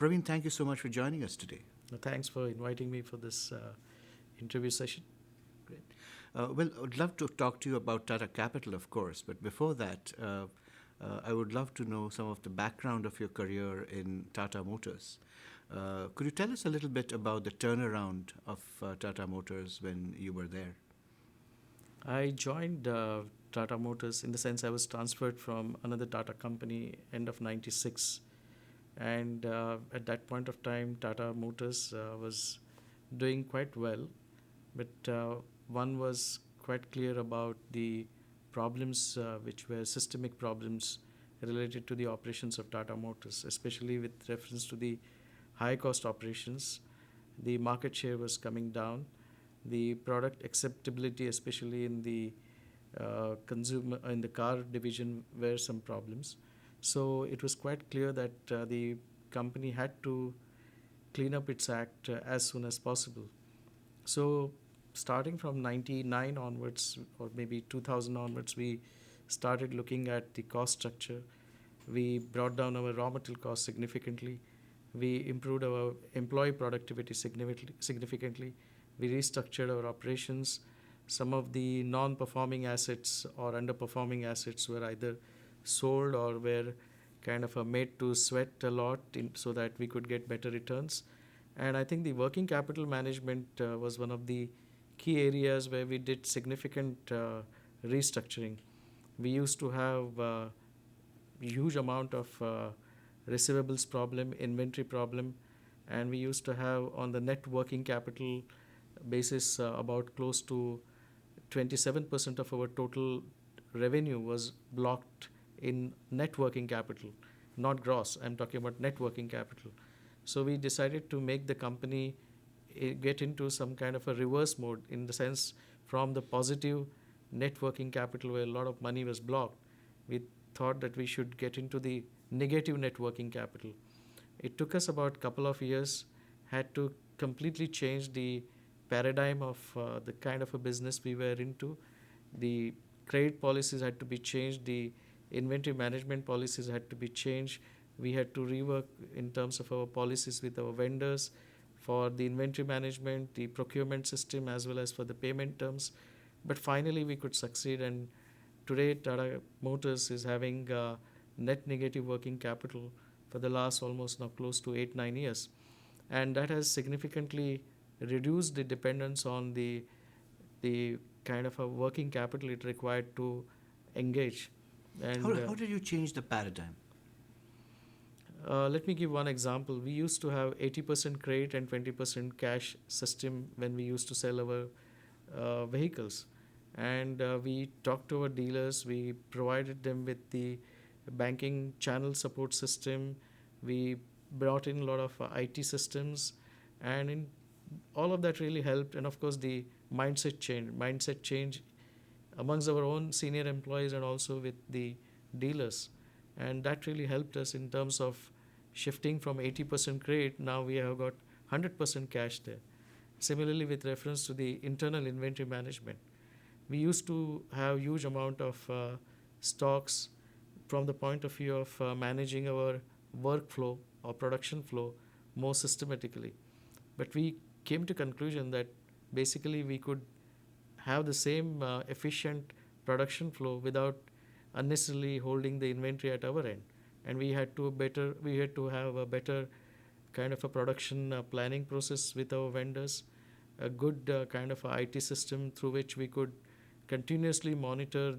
Praveen, thank you so much for joining us today. Thanks for inviting me for this interview session. Great. Well, I would love to talk to you about Tata Capital, of course, but before that, I would love to know some of the background of your career in Tata Motors. Could you tell us a little bit about the turnaround of Tata Motors when you were there? I joined Tata Motors in the sense I was transferred from another Tata company end of 96. And at that point of time, Tata Motors was doing quite well. But one was quite clear about the problems which were systemic problems related to the operations of Tata Motors, especially with reference to the high cost operations. The market share was coming down. The product acceptability, especially in the consumer in the car division, were some problems. So it was quite clear that the company had to clean up its act as soon as possible. So starting from 99 onwards, or maybe 2000 onwards, we started looking at the cost structure. We brought down our raw material cost significantly. We improved our employee productivity significantly. We restructured our operations. Some of the non-performing assets or underperforming assets were either sold or were kind of made to sweat a lot so that we could get better returns. And I think the working capital management was one of the key areas where we did significant restructuring. We used to have huge amount of receivables problem, inventory problem, and we used to have on the net working capital basis about close to 27% of our total revenue was blocked in net working capital, not gross. I'm talking about net working capital. So we decided to make the company get into some kind of a reverse mode, in the sense from the positive net working capital where a lot of money was blocked, we thought that we should get into the negative net working capital. It took us about a couple of years, had to completely change the paradigm of the kind of a business we were into. The credit policies had to be changed, the inventory management policies had to be changed. We had to rework in terms of our policies with our vendors for the inventory management, the procurement system, as well as for the payment terms. But finally, we could succeed, and today Tata Motors is having net negative working capital for the last almost now close to 8-9 years, and that has significantly reduced the dependence on the kind of a working capital it required to engage. And How did you change the paradigm? let me give one example. We used to have 80% credit and 20% cash system when we used to sell our vehicles. And we talked to our dealers, we provided them with the banking channel support system, we brought in a lot of IT systems, and in all of that really helped. And of course, the mindset change amongst our own senior employees and also with the dealers. And that really helped us in terms of shifting from 80% credit, now we have got 100% cash there. Similarly, with reference to the internal inventory management, we used to have huge amount of stocks from the point of view of managing our workflow or production flow more systematically. But we came to conclusion that basically we could have the same efficient production flow without unnecessarily holding the inventory at our end. And we had to have a better kind of a production planning process with our vendors, a good kind of a IT system through which we could continuously monitor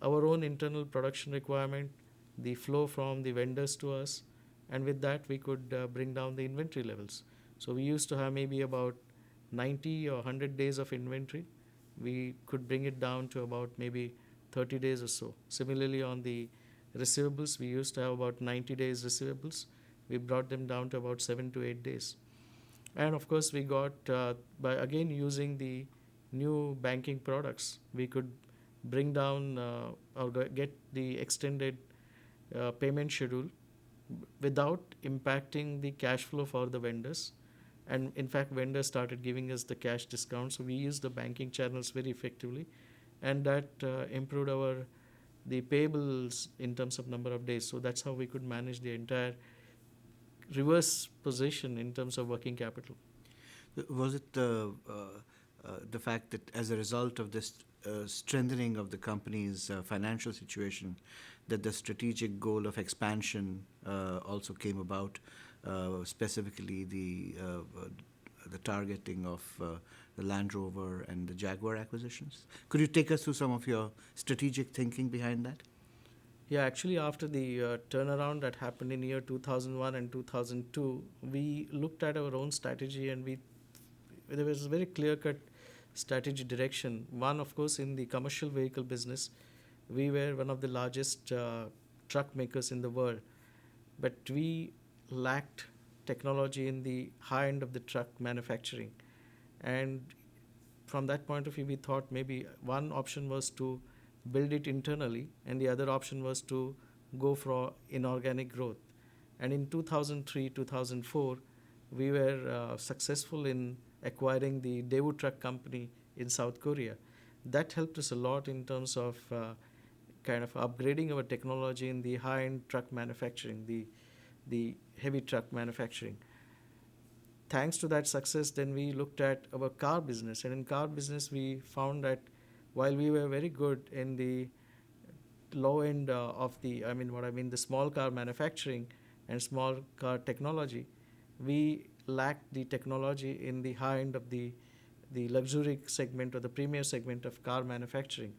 our own internal production requirement, the flow from the vendors to us, and with that we could bring down the inventory levels. So we used to have maybe about 90 or 100 days of inventory. We could bring it down to about maybe 30 days or so. Similarly, on the receivables, we used to have about 90 days receivables. We brought them down to about 7 to 8 days. And of course, we got, by again using the new banking products, we could bring down or get the extended payment schedule without impacting the cash flow for the vendors. And in fact, vendors started giving us the cash discount. So we used the banking channels very effectively, and that improved the payables in terms of number of days. So that's how we could manage the entire reverse position in terms of working capital. Was it the fact that as a result of this strengthening of the company's financial situation, that the strategic goal of expansion also came about, specifically the targeting of the Land Rover and the Jaguar acquisitions? Could you take us through some of your strategic thinking behind that? Yeah, actually, after the turnaround that happened in year 2001 and 2002, we looked at our own strategy, and there was a very clear-cut strategy direction. One, of course, in the commercial vehicle business, we were one of the largest truck makers in the world, but we lacked technology in the high end of the truck manufacturing. And from that point of view, we thought maybe one option was to build it internally, and the other option was to go for inorganic growth. And in 2003, 2004, we were successful in acquiring the Daewoo Truck Company in South Korea. That helped us a lot in terms of kind of upgrading our technology in the high-end truck manufacturing, the heavy truck manufacturing. Thanks to that success, then we looked at our car business, and in car business we found that while we were very good in the low end of the, the small car manufacturing and small car technology, we lacked the technology in the high end of the luxury segment or the premier segment of car manufacturing.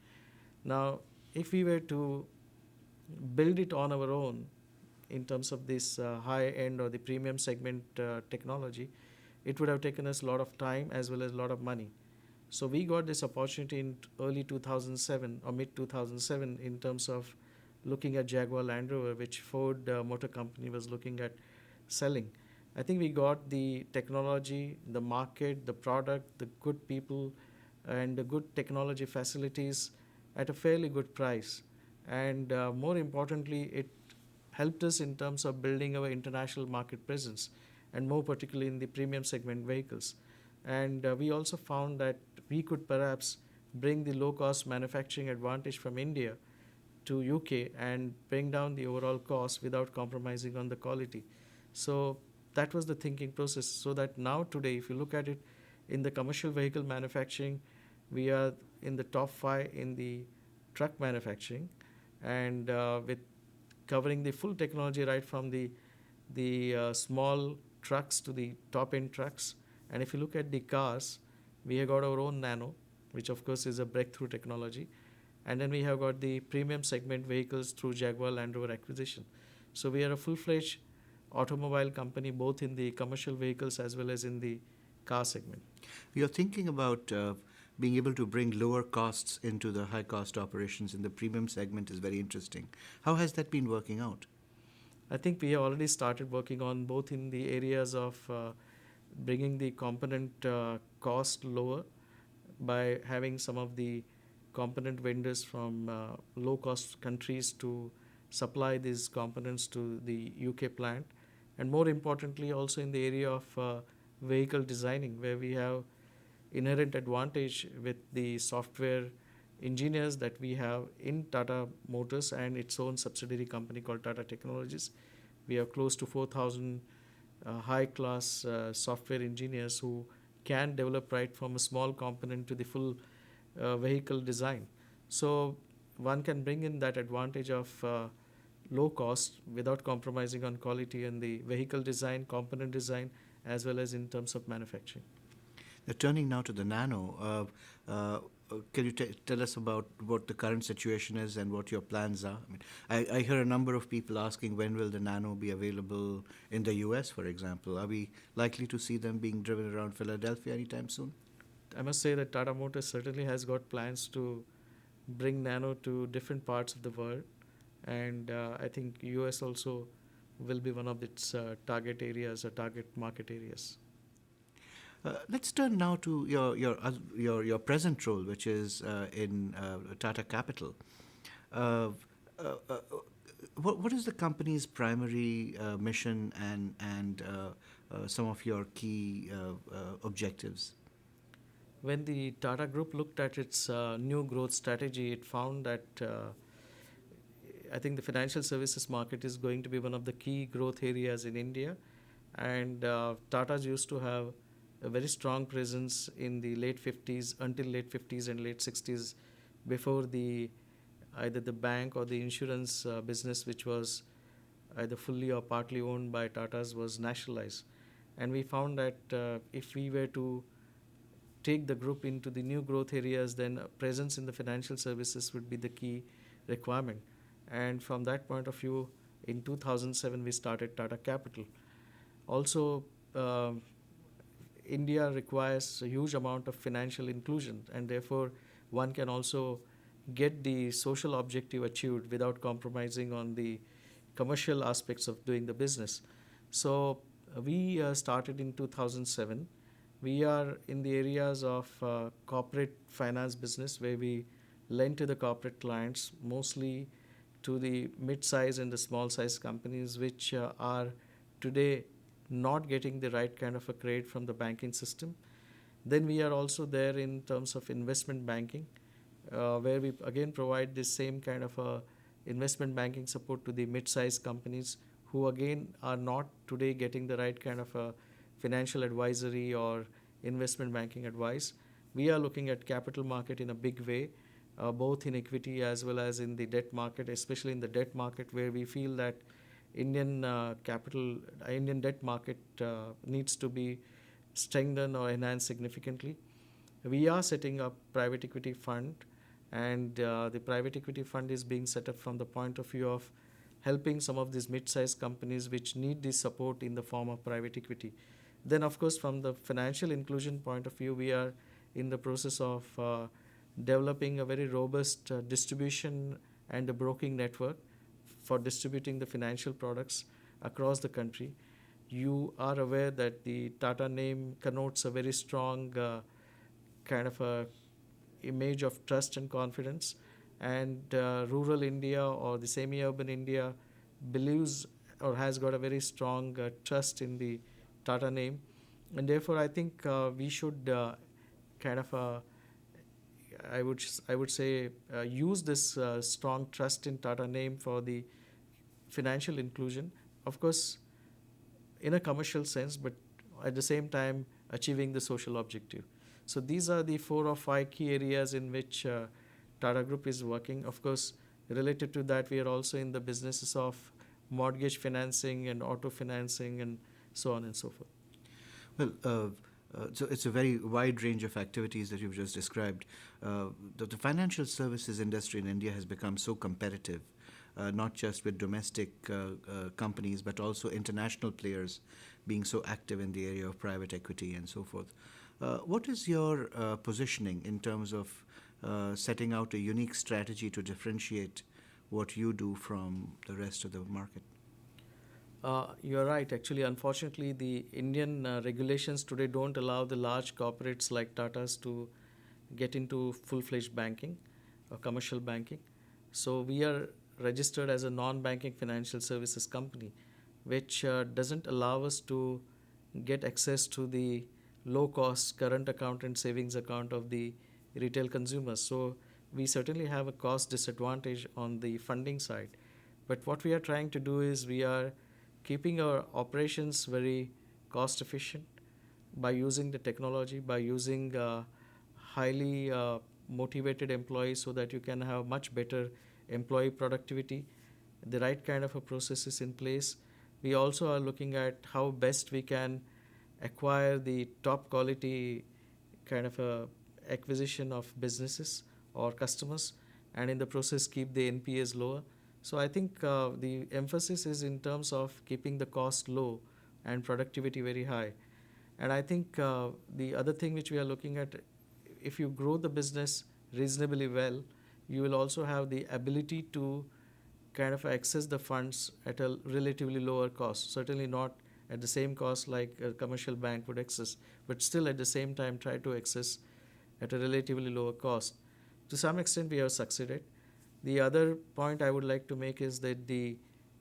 Now, if we were to build it on our own in terms of this high end or the premium segment technology, it would have taken us a lot of time as well as a lot of money. So we got this opportunity in early 2007 or mid 2007 in terms of looking at Jaguar Land Rover, which Ford Motor Company was looking at selling. I think we got the technology, the market, the product, the good people, and the good technology facilities at a fairly good price. And more importantly, it helped us in terms of building our international market presence, and more particularly in the premium segment vehicles. And we also found that we could perhaps bring the low-cost manufacturing advantage from India to UK and bring down the overall cost without compromising on the quality. So that was the thinking process. So that now today, if you look at it in the commercial vehicle manufacturing, we are in the top 5 in the truck manufacturing, and with covering the full technology right from the small trucks to the top end trucks. And if you look at the cars, we have got our own Nano, which of course is a breakthrough technology. And then we have got the premium segment vehicles through Jaguar Land Rover acquisition. So we are a full-fledged automobile company, both in the commercial vehicles as well as in the car segment. You're thinking about being able to bring lower costs into the high-cost operations in the premium segment is very interesting. How has that been working out? I think we have already started working on both in the areas of bringing the component cost lower by having some of the component vendors from low-cost countries to supply these components to the UK plant, and more importantly also in the area of vehicle designing, where we have inherent advantage with the software engineers that we have in Tata Motors and its own subsidiary company called Tata Technologies. We have close to 4,000 high-class software engineers who can develop right from a small component to the full vehicle design. So one can bring in that advantage of low cost without compromising on quality in the vehicle design, component design, as well as in terms of manufacturing. Turning now to the Nano, can you tell us about what the current situation is and what your plans are? I hear a number of people asking when will the Nano be available in the US, for example. Are we likely to see them being driven around Philadelphia anytime soon? I must say that Tata Motors certainly has got plans to bring Nano to different parts of the world, and I think US also will be one of its target areas or target market areas. Let's turn now to your present role, which is in Tata Capital. Uh, uh, uh, what is the company's primary mission and some of your key objectives? When the Tata Group looked at its new growth strategy, it found that I think the financial services market is going to be one of the key growth areas in India, And Tata's used to have a very strong presence in the late 50s, until late 50s and late 60s, before the either the bank or the insurance business, which was either fully or partly owned by Tata's, was nationalized. And we found that if we were to take the group into the new growth areas, then presence in the financial services would be the key requirement. And from that point of view, in 2007, we started Tata Capital. Also, India requires a huge amount of financial inclusion, and therefore, one can also get the social objective achieved without compromising on the commercial aspects of doing the business. So, we started in 2007. We are in the areas of corporate finance business, where we lend to the corporate clients, mostly to the mid-size and the small-size companies, which are today not getting the right kind of a credit from the banking system. Then we are also there in terms of investment banking, where we again provide the same kind of a investment banking support to the mid-sized companies, who again are not today getting the right kind of a financial advisory or investment banking advice. We are looking at capital market in a big way, both in equity as well as in the debt market, especially in the debt market, where we feel that Indian debt market needs to be strengthened or enhanced significantly. We are setting up private equity fund, and the private equity fund is being set up from the point of view of helping some of these mid-sized companies which need this support in the form of private equity. Then, of course, from the financial inclusion point of view, we are in the process of developing a very robust distribution and a broking network for distributing the financial products across the country. You are aware that the Tata name connotes a very strong kind of a image of trust and confidence, and rural India or the semi-urban India believes or has got a very strong trust in the Tata name, and therefore I think we should kind of I would say use this strong trust in Tata name for the financial inclusion, of course, in a commercial sense, but at the same time achieving the social objective. So these are the 4 or 5 key areas in which Tata Group is working. Of course, related to that, we are also in the businesses of mortgage financing and auto financing and so on and so forth. Well, so it's a very wide range of activities that you've just described. The financial services industry in India has become so competitive, not just with domestic companies, but also international players being so active in the area of private equity and so forth. What is your positioning in terms of setting out a unique strategy to differentiate what you do from the rest of the market? You're right. Actually, unfortunately, the Indian regulations today don't allow the large corporates like Tata's to get into full-fledged banking or commercial banking. So we are registered as a non-banking financial services company, which doesn't allow us to get access to the low-cost current account and savings account of the retail consumers. So we certainly have a cost disadvantage on the funding side. But what we are trying to do is we are keeping our operations very cost efficient by using the technology, by using highly motivated employees, so that you can have much better employee productivity, the right kind of a processes in place. We also are looking at how best we can acquire the top quality kind of a acquisition of businesses or customers, and in the process keep the NPAs lower. So I think the emphasis is in terms of keeping the cost low and productivity very high. And I think the other thing which we are looking at, if you grow the business reasonably well, you will also have the ability to kind of access the funds at a relatively lower cost. Certainly not at the same cost like a commercial bank would access, but still at the same time try to access at a relatively lower cost. To some extent, we have succeeded. The other point I would like to make is that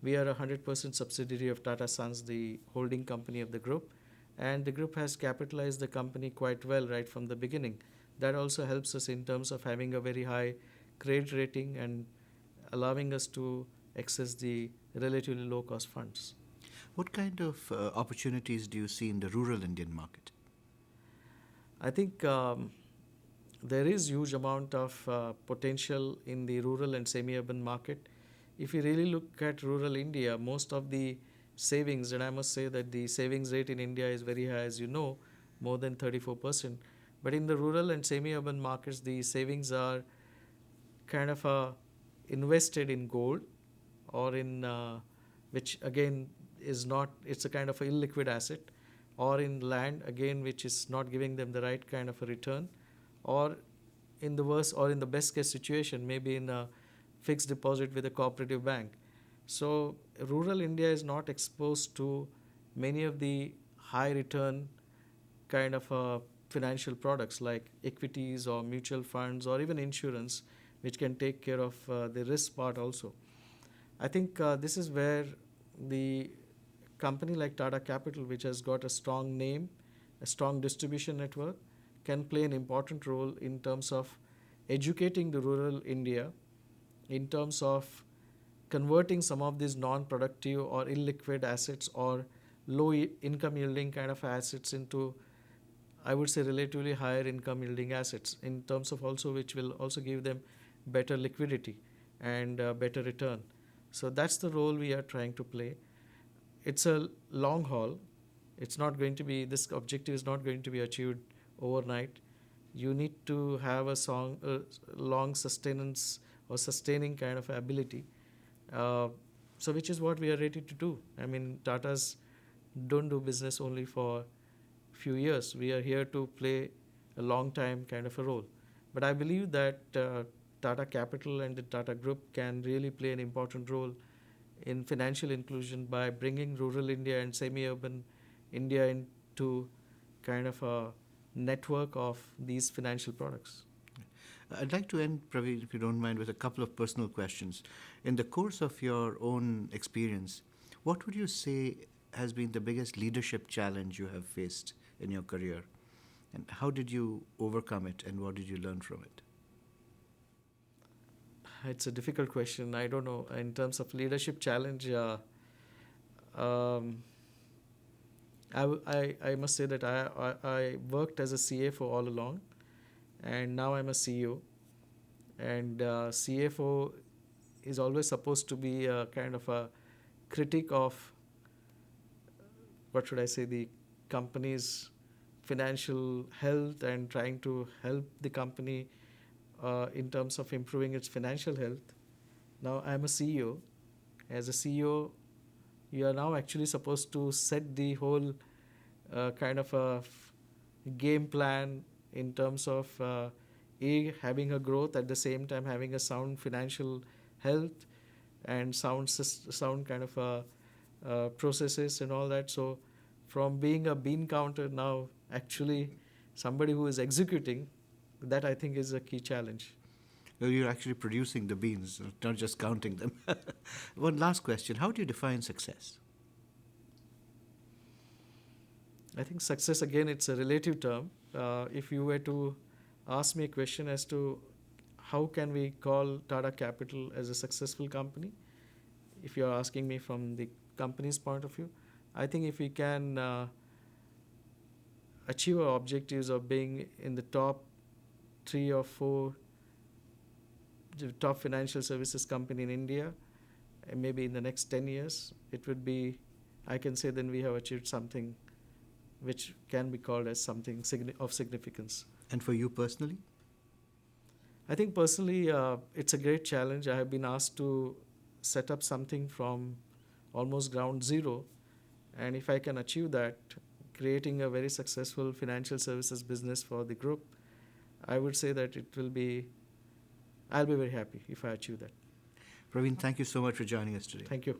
we are a 100% subsidiary of Tata Sons, the holding company of the group, and the group has capitalized the company quite well right from the beginning. That also helps us in terms of having a very high credit rating and allowing us to access the relatively low cost funds. What kind of opportunities do you see in the rural Indian market? I think there is huge amount of potential in the rural and semi-urban market. If you really look at rural India, most of the savings, and I must say that the savings rate in India is very high, as you know, more than 34%. But in the rural and semi-urban markets, the savings are kind of invested in gold or in which again is not, it's a kind of a illiquid asset, or in land again which is not giving them the right kind of a return, or in the worst or in the best case situation maybe in a fixed deposit with a cooperative bank. So rural India is not exposed to many of the high return kind of financial products like equities or mutual funds or even insurance, which can take care of the risk part also. I think this is where the company like Tata Capital, which has got a strong name, a strong distribution network, can play an important role in terms of educating the rural India, in terms of converting some of these non-productive or illiquid assets or low income yielding kind of assets into, I would say, relatively higher income yielding assets, in terms of also which will also give them better liquidity and better return. So that's the role we are trying to play. It's a long haul. It's not going to be, this objective is not going to be achieved overnight. You need to have long sustenance or sustaining kind of ability. Uh, so which is what we are ready to do. I mean, Tatas don't do business only for few years. We are here to play a long time kind of a role. But I believe that Tata Capital and the Tata Group can really play an important role in financial inclusion by bringing rural India and semi-urban India into kind of a network of these financial products. I'd like to end, Praveen, if you don't mind, with a couple of personal questions. In the course of your own experience, what would you say has been the biggest leadership challenge you have faced in your career? And how did you overcome it, and what did you learn from it? It's a difficult question. I don't know. In terms of leadership challenge, um, I must say that I worked as a CFO all along, and now I'm a CEO. And CFO is always supposed to be a kind of a critic of, what should I say, the company's financial health and trying to help the company in terms of improving its financial health. Now I'm a CEO. As a CEO, you are now actually supposed to set the whole kind of a game plan in terms of having a growth, at the same time having a sound financial health and sound kind of processes and all that. So from being a bean counter, now actually somebody who is executing, that I think is a key challenge. Well, you're actually producing the beans, not just counting them. One last question. How do you define success? I think success, again, it's a relative term. If you were to ask me a question as to how can we call Tata Capital as a successful company, if you're asking me from the company's point of view, I think if we can achieve our objectives of being in the top 3 or 4 top financial services company in India, and maybe in the next 10 years, it would be, I can say then we have achieved something which can be called as something of significance. And for you personally? I think personally, it's a great challenge. I have been asked to set up something from almost ground zero, and if I can achieve that, creating a very successful financial services business for the group, I would say that I'll be very happy if I achieve that. Praveen, thank you so much for joining us today. Thank you.